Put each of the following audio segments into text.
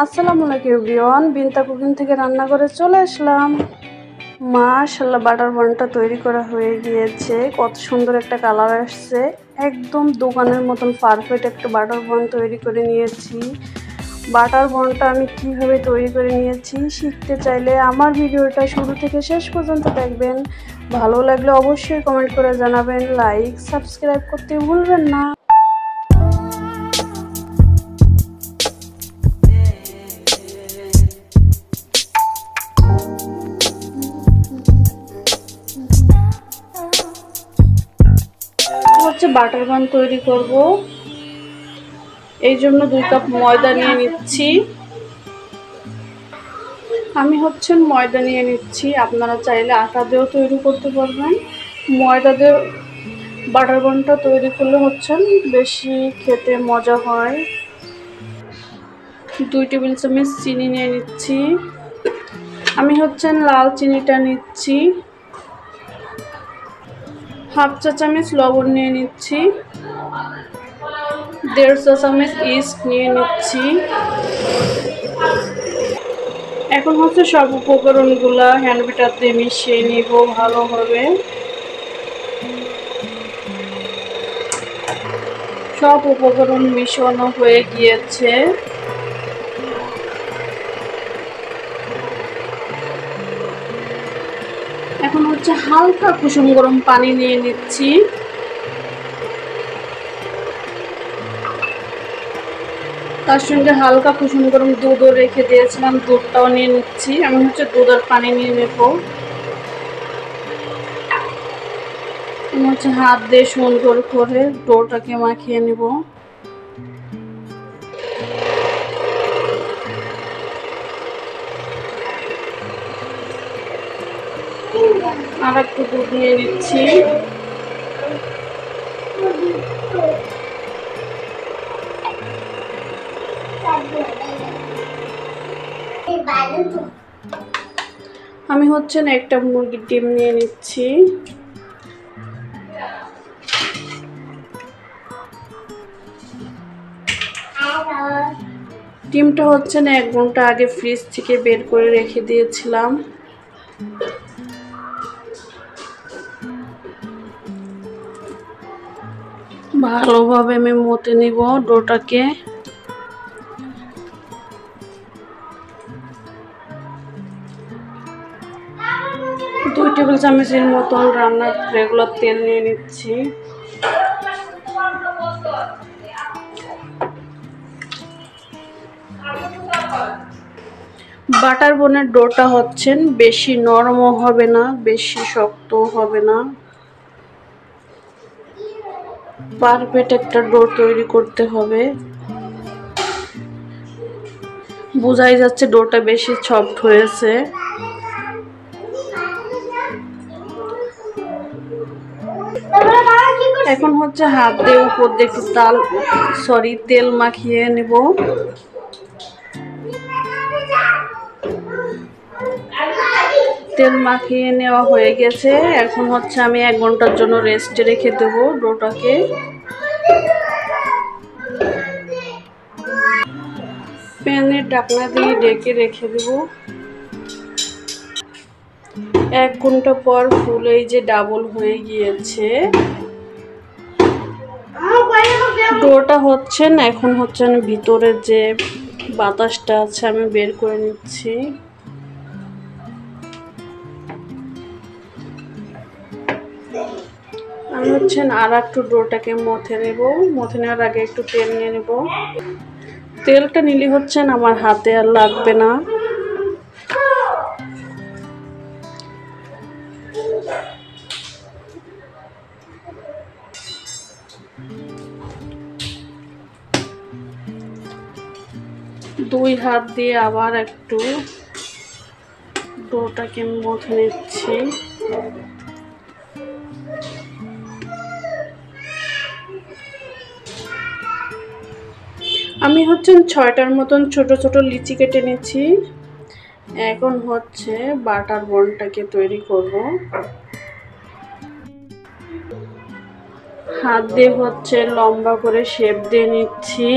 আসসালামু আলাইকুম এভরিওয়ান, বিনতা কুকিং থেকে রান্না করে চলে আসলাম। মাশাআল্লাহ, বাটার বানটা তৈরি করা হয়ে গিয়েছে। কত সুন্দর একটা কালার আসছে, একদম দোকানের মতন পারফেক্ট একটা বাটার বান তৈরি করে নিয়েছি। বাটার বানটা আমি কিভাবে তৈরি করে নিয়েছি শিখতে চাইলে আমার ভিডিওটা শুরু থেকে শেষ পর্যন্ত দেখবেন। ভালো লাগলে অবশ্যই কমেন্ট করে জানাবেন, লাইক সাবস্ক্রাইব করতে ভুলবেন না। বাটার বান তৈরি করব, এই জন্য 2 কাপ ময়দা নিয়ে নিচ্ছি। আমি ময়দা নিয়ে নিচ্ছি, আপনারা চাইলে আটা দিয়েও তৈরি করতে পারবেন। ময়দা দিয়ে বাটার বানটা তৈরি করলে বেশি খেতে মজা হয়। 2 টেবিল চামচ চিনি নিয়ে নিচ্ছি। আমি লাল চিনিটা নিচ্ছি। হাফ চা চামচ লবণ নিয়ে নিচ্ছি। 1.5 চা চামচ ইস্ট নিয়ে নিচ্ছি। এখন সব উপকরণগুলা হ্যান্ড বিটার দিয়ে মিশিয়ে নিব ভালোভাবে। সব উপকরণ মিশানো হয়ে গিয়েছে। এখন হালকা কুসুম গরম পানি নিয়ে নিচ্ছি। তার সঙ্গে হালকা কুসুম গরম দুধও রেখে দিয়েছিলাম, দুধটাও নিয়ে নিচ্ছি। আমি দুধ আর পানি নিয়ে নেব। হাত দিয়ে সুন্দর করে ডোটাকে মাখিয়ে নেব। আর একটু দুধ নিয়ে নিচ্ছি। আমি একটা মুরগির ডিম নিয়ে নিচ্ছি। ডিমটা 1 ঘন্টা আগে ফ্রিজ থেকে বের করে রেখে দিয়েছিলাম। ভালোভাবে আমি মতে নিব ডোটাকে। দুই টেবিল চামচের মতন রান্নার রেগুলার তেল নিয়ে নিচ্ছি। বাটার বানের ডোটা বেশি নরমও হবে না, বেশি শক্তও হবে না। পারফেক্ট একটা ডো তৈরি করতে হবে। বোঝাই যাচ্ছে ডোটা বেশি সফট হয়েছে। এখন হাত দিয়ে উপর দিয়ে একটু তেল মাখিয়ে নেব। তেল মাখিয়ে নেওয়া হয়ে গেছে। এখন আমি 1 ঘন্টার জন্য রেস্টে রেখে দেব ডোটাকে। প্যানের ঢাকনা দিয়ে ঢেকে রেখে দেব। 1 ঘন্টা পর ফুলে যে ডাবল হয়ে গিয়েছে। ডোটা এখন ভিতরে যে বাতাসটা আছে আমি বের করে নিচ্ছি। আমি আর একটু ডোটাকে মথে নেব। মথে নেওয়ার আগে একটু তেল নিয়ে নেব। তেলটা নিলে আমার হাতে আর লাগবে না। দুই হাত দিয়ে আবার একটু ডোটাকে মথে নিচ্ছি। আমি 6টার মতন ছোট ছোট লিচি কেটে নিচ্ছি। এখন বাটার বানটাকে তৈরি করব। হাত দিয়ে লম্বা করে শেপ দিয়ে নিচ্ছি।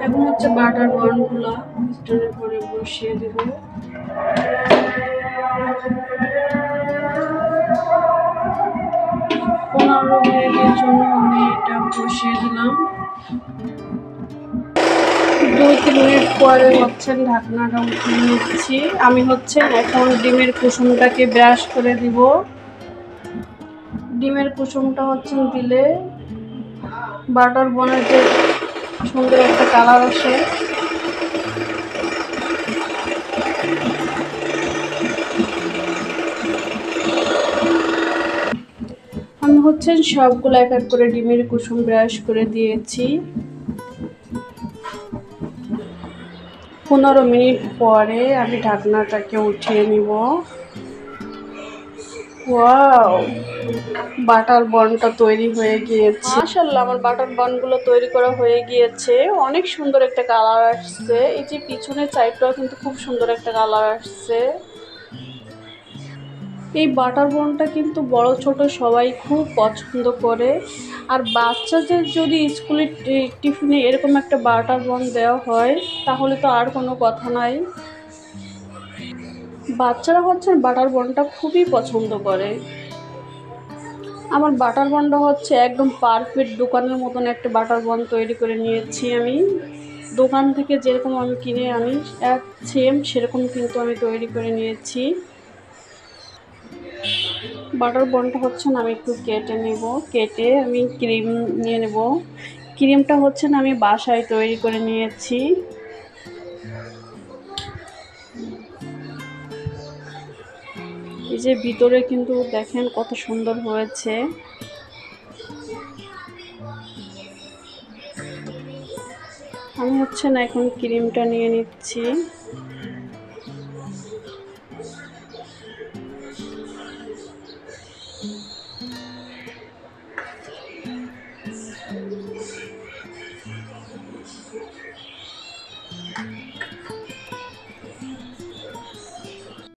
এখন হচ্ছে বাটার বনগুলো স্টোনের পরে বসিয়ে দেব। 15 মিনিটের জন্য আমি এটা বসিয়ে দিলাম। 2-3 মিনিট পরে হচ্ছে ঢাকনাটা উঠিয়ে নিচ্ছি। আমি হচ্ছে এখন ডিমের কুসুমটাকে ব্রাশ করে দিব। ডিমের কুসুমটা হচ্ছে দিলে বাটার বনের যে সুন্দর একটা কালার আসে। আমি হচ্ছে সবগুলো এক এক করে ডিমের কুসুম ব্রাশ করে দিয়েছি। 15 মিনিট পরে আমি ঢাকনাটাকে উঠিয়ে নিব। ওয়াও, বাটার বনটা তৈরি হয়ে গিয়েছে। মাশাআল্লাহ, আমার বাটার বনগুলো তৈরি করা হয়ে গিয়েছে। অনেক সুন্দর একটা কালার আসছে। এই যে পিছনের সাইডটাও কিন্তু খুব সুন্দর একটা কালার আসছে। এই বাটার বনটা কিন্তু বড় ছোট সবাই খুব পছন্দ করে। আর বাচ্চাদের যদি স্কুলের টিফিনে এরকম একটা বাটার বন দেওয়া হয় তাহলে তো আর কোনো কথা নাই। বাচ্চারা হচ্ছে বাটার বনটা খুবই পছন্দ করে। আমার বাটার বনটা হচ্ছে একদম পারফেক্ট দোকানের মতন একটা বাটার বন তৈরি করে নিয়েছি আমি। দোকান থেকে যেরকম আমি কিনে আনি এক সেম সেরকম কিন্তু আমি তৈরি করে নিয়েছি। বাটার বনটা হচ্ছে না আমি একটু কেটে নেব। কেটে আমি ক্রিম নিয়ে নেব। ক্রিমটা হচ্ছে না আমি বাসায় তৈরি করে নিয়েছি। এই যে ভিতরে কিন্তু দেখেন কত সুন্দর হয়েছে। আমি হচ্ছে না এখন ক্রিমটা নিয়ে নিচ্ছি।